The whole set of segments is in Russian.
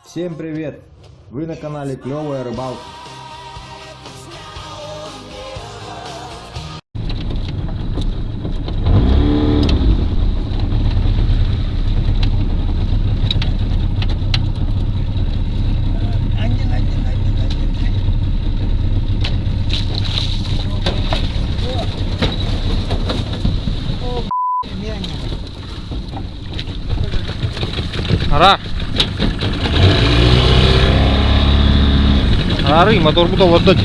Всем привет! Вы на канале Клевая Рыбалка. Ары, мотор буду отдать.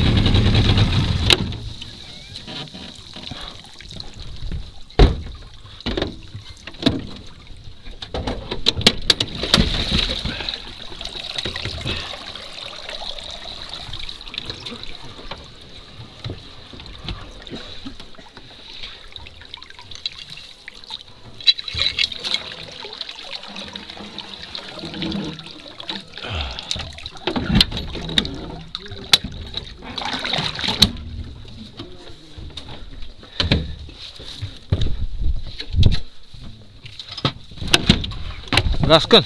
Гаскан.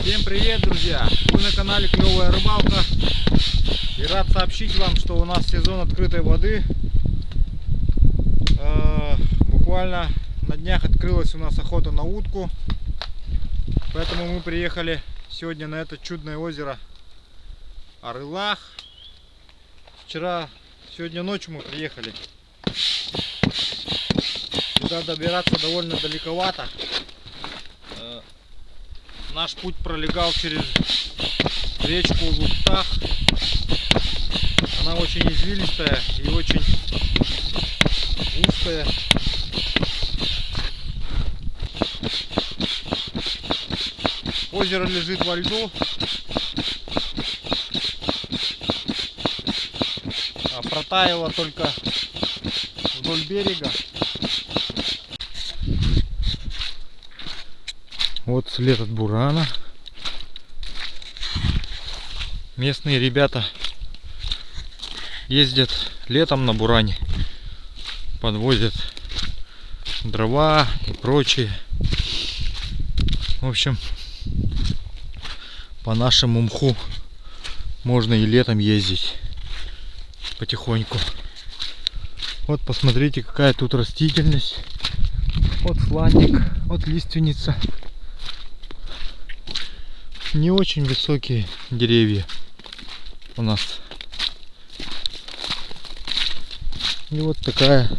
Всем привет, друзья! Вы на канале Клевая Рыбалка. И рад сообщить вам, что у нас сезон открытой воды. Буквально на днях открылась у нас охота на утку. Поэтому мы приехали сегодня на это чудное озеро Арылах. Сегодня ночью мы приехали. Сюда добираться довольно далековато. Наш путь пролегал через речку Луктах. Она очень извилистая и очень узкая. Озеро лежит во льду, а протаяло только вдоль берега. Вот след от бурана. Местные ребята ездят летом на буране, подвозят дрова и прочее. В общем, по нашему мху можно и летом ездить потихоньку. Вот посмотрите, какая тут растительность. Вот сланник, вот лиственница. Не очень высокие деревья у нас. И вот такая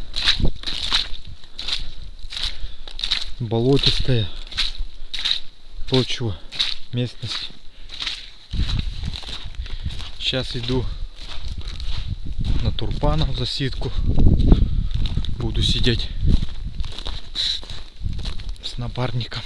болотистая почва, местность. Сейчас иду на турпанов за ситку. Буду сидеть с напарником.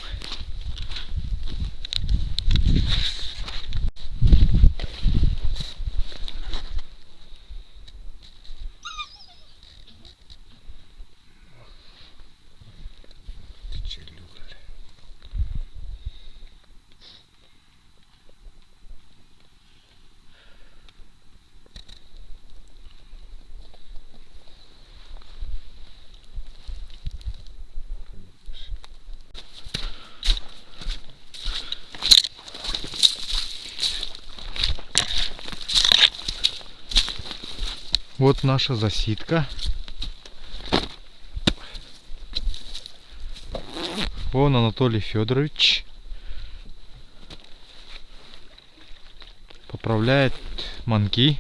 Вот наша засидка. Вон Анатолий Федорович поправляет манки.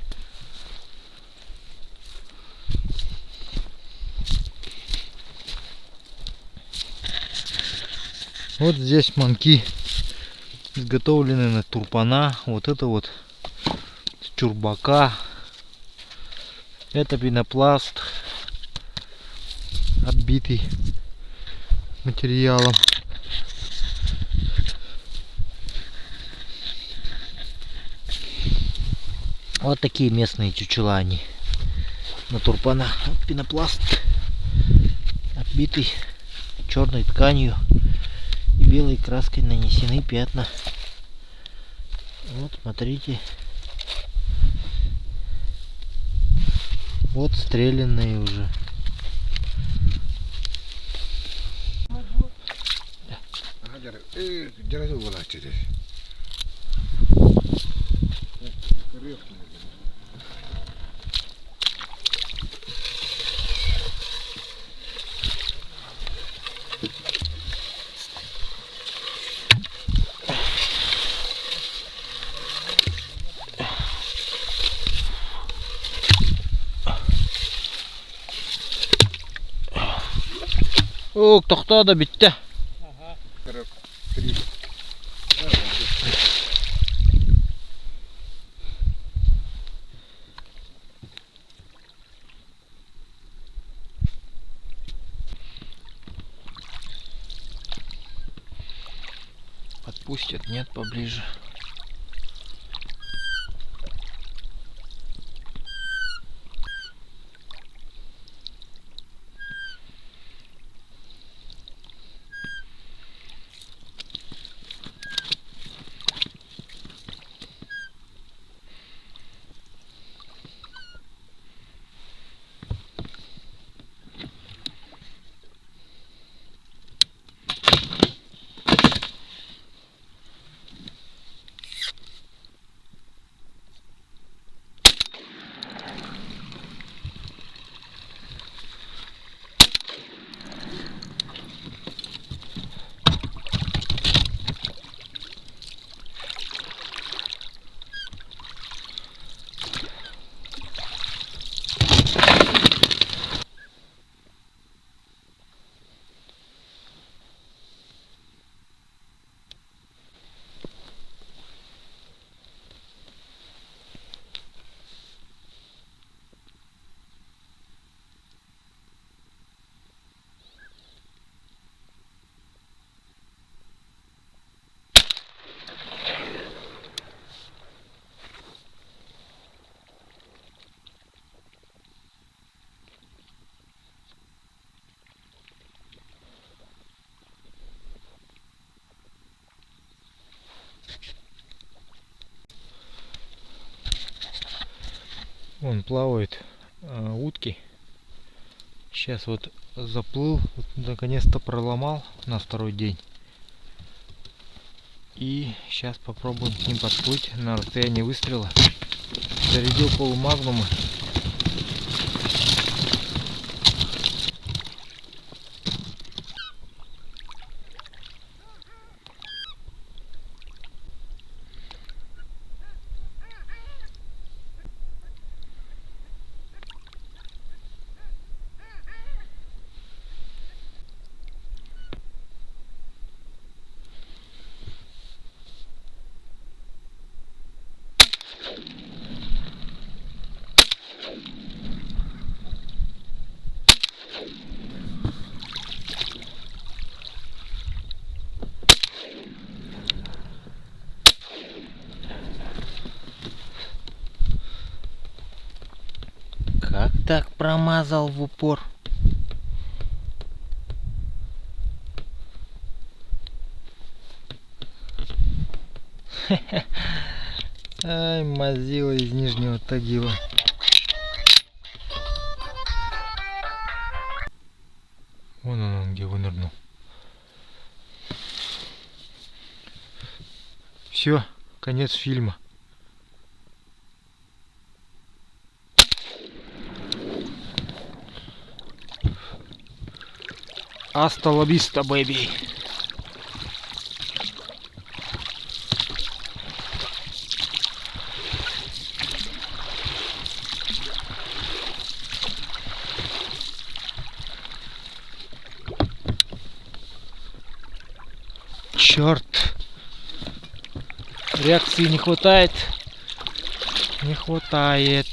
Вот здесь манки изготовлены на турпана. Вот это вот с чурбака. Это пенопласт, оббитый материалом. Вот такие местные чучела они на турпана. Вот пенопласт битый черной тканью и белой краской нанесены пятна. Вот смотрите. Вот стрелянные уже. Ок, тоқтады бітті. Подпустят, нет, поближе. Вон плавают утки. Сейчас вот заплыл, вот наконец-то проломал на второй день. И сейчас попробуем к ним подплыть на расстояние выстрела. Зарядил полумагнумы. Как так промазал в упор? Ай, мазила из Нижнего Тагила. Вон он где вынырнул. Все, конец фильма. Hasta la vista, baby. Черт. Реакции не хватает. Не хватает.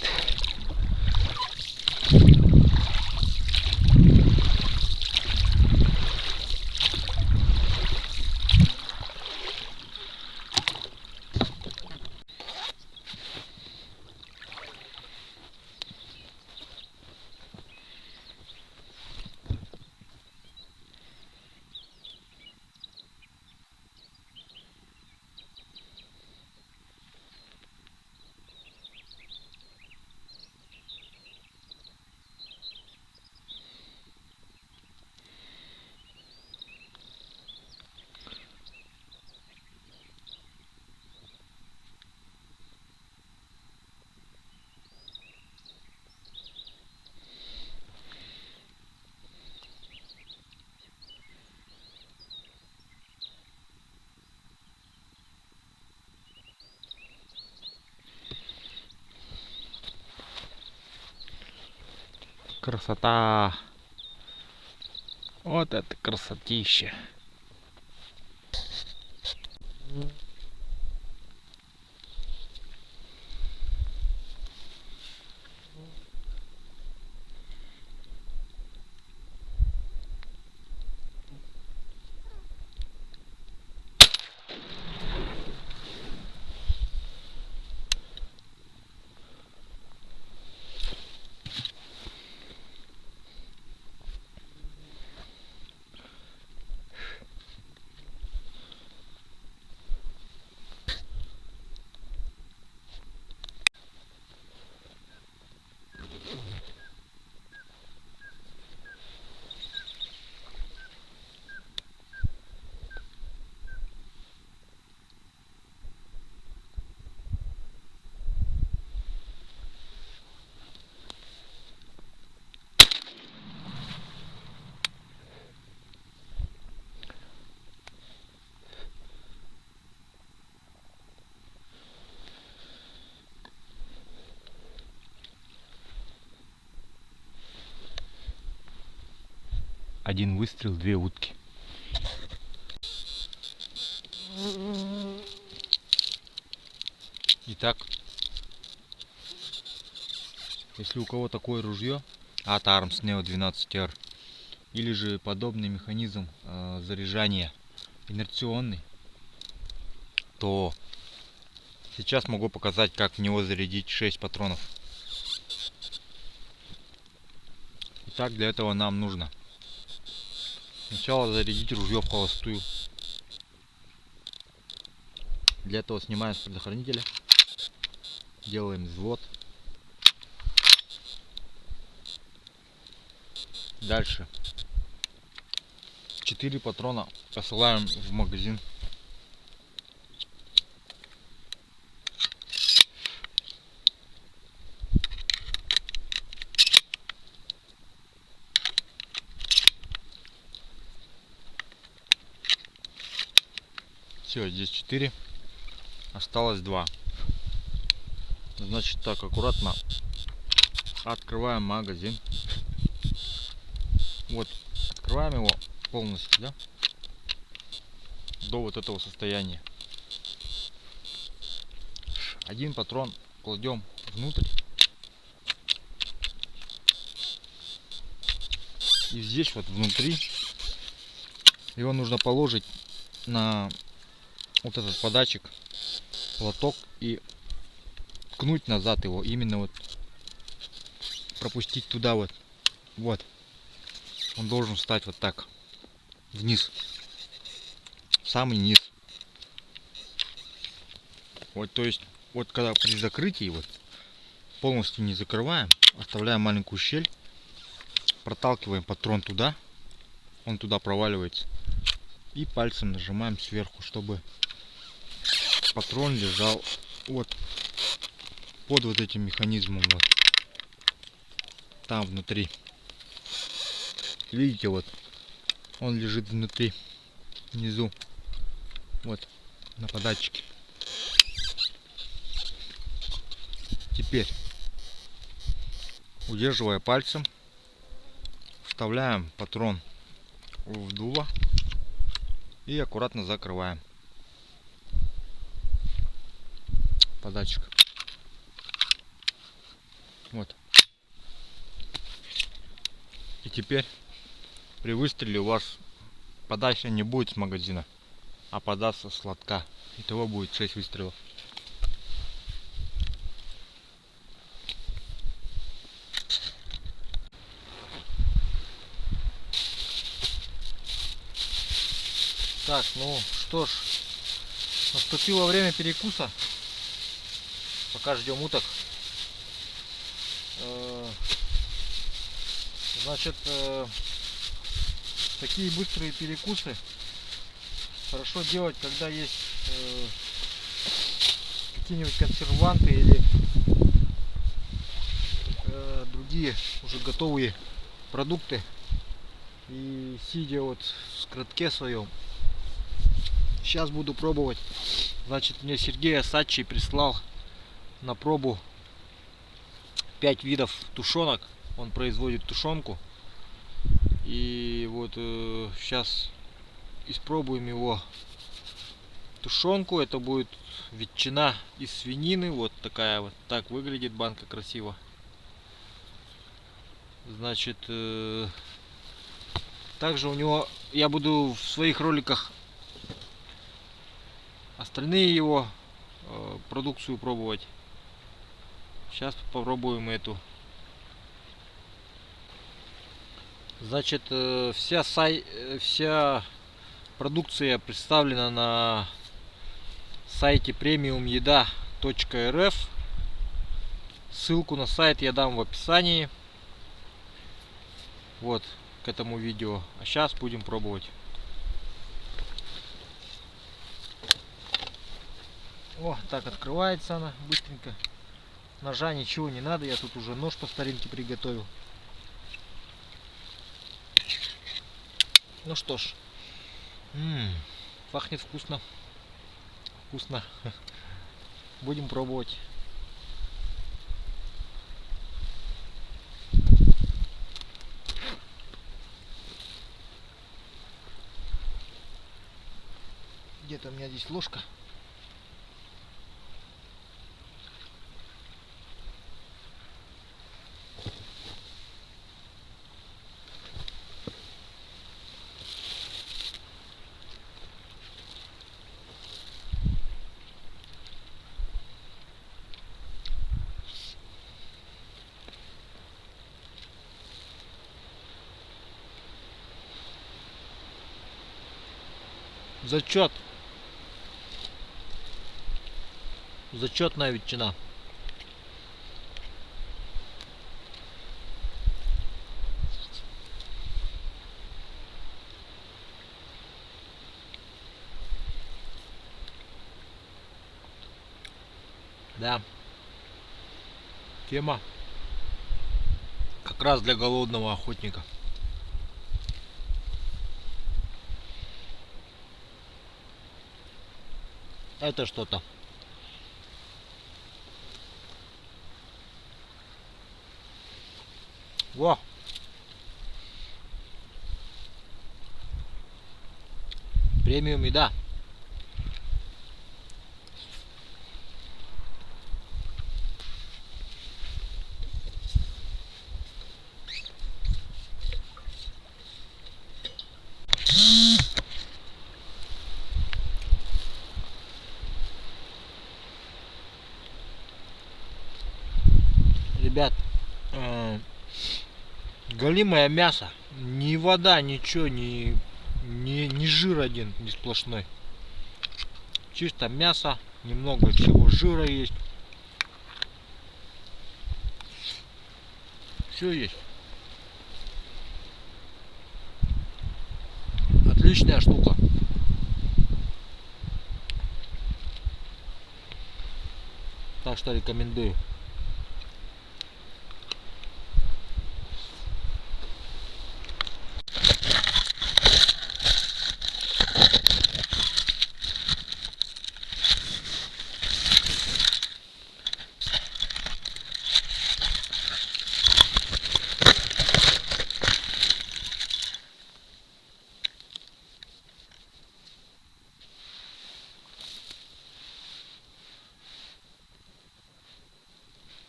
Красота! Вот это красотища! Один выстрел, 2 утки. Итак, если у кого такое ружье от Arms Neo 12R или же подобный механизм заряжания инерционный, то сейчас могу показать, как в него зарядить 6 патронов. Итак, для этого нам нужно сначала зарядить ружье в холостую. Для этого снимаем с предохранителя, делаем взвод. Дальше 4 патрона посылаем в магазин. Все, здесь 4, осталось 2. Значит, так, аккуратно открываем магазин. Вот, открываем его полностью, да, до вот этого состояния. Один патрон кладем внутрь. И здесь вот внутри его нужно положить на вот этот податчик, лоток, и ткнуть назад его, именно вот пропустить туда вот. Вот. Он должен встать вот так вниз, в самый низ. Вот, то есть, вот когда при закрытии вот полностью не закрываем, оставляем маленькую щель, проталкиваем патрон туда, он туда проваливается, и пальцем нажимаем сверху, чтобы патрон лежал вот под вот этим механизмом, вот там внутри. Видите, вот он лежит внутри, внизу, вот на податчике. Теперь, удерживая пальцем, вставляем патрон в дуло и аккуратно закрываем податчик. Вот. И теперь при выстреле у вас подача не будет с магазина, а подастся с лотка. Итого будет 6 выстрелов. Так, ну что ж, наступило время перекуса. Пока ждем уток. Значит, такие быстрые перекусы хорошо делать, когда есть какие-нибудь консерванты или другие уже готовые продукты. И сидя вот в скоротке своем, сейчас буду пробовать. Значит, мне Сергей Осадчий прислал на пробу 5 видов тушенок Он производит тушенку. И вот сейчас испробуем его тушенку. Это будет ветчина из свинины. Вот такая вот. Так выглядит банка красиво. Значит, также у него я буду в своих роликах остальные его продукцию пробовать. Сейчас попробуем эту. Значит, вся продукция представлена на сайте premiumеда.рф. Ссылку на сайт я дам в описании. Вот к этому видео. А сейчас будем пробовать. О, так открывается она быстренько. Ножа ничего не надо, я тут уже нож по старинке приготовил. Ну что ж, пахнет вкусно. Вкусно. Будем пробовать. Где-то у меня здесь ложка. Зачет. Зачетная ветчина. Да. Тема как раз для голодного охотника. Это что-то. Во! Премиум еда. Ребят, голимое мясо, ни вода, ничего, ни жир один, не сплошной. Чисто мясо, немного всего жира есть. Все есть. Отличная штука. Так что рекомендую.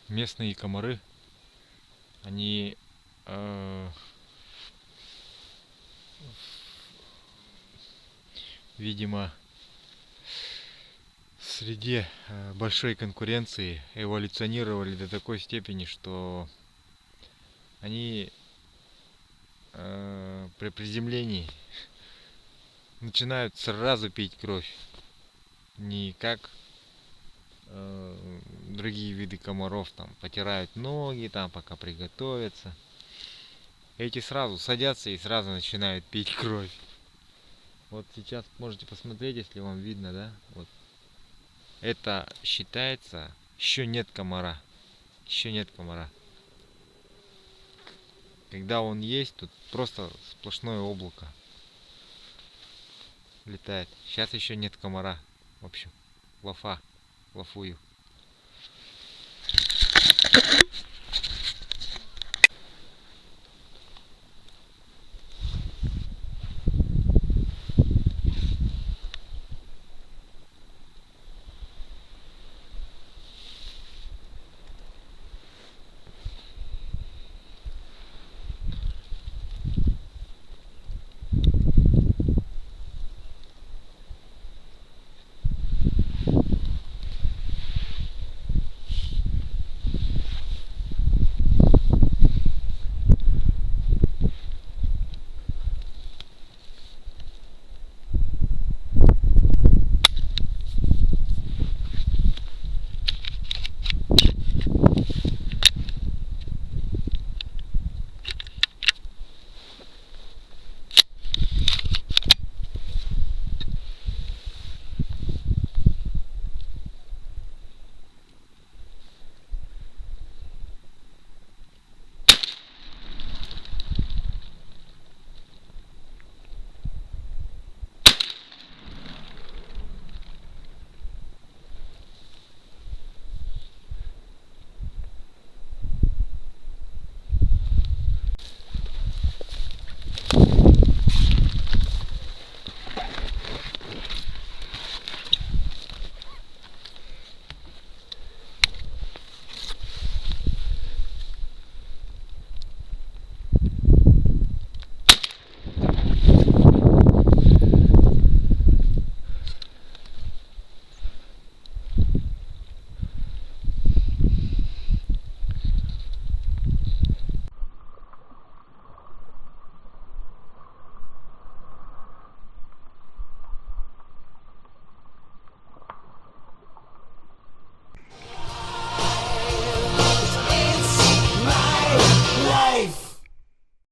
Местные комары, они видимо, в среде большой конкуренции эволюционировали до такой степени, что они при приземлении начинают сразу пить кровь, не как другие виды комаров, там потирают ноги, там пока приготовятся. Эти сразу садятся и сразу начинают пить кровь. Вот сейчас можете посмотреть, если вам видно, да? Вот. Это считается, еще нет комара. Еще нет комара. Когда он есть, тут просто сплошное облако летает. Сейчас еще нет комара. В общем, лафую.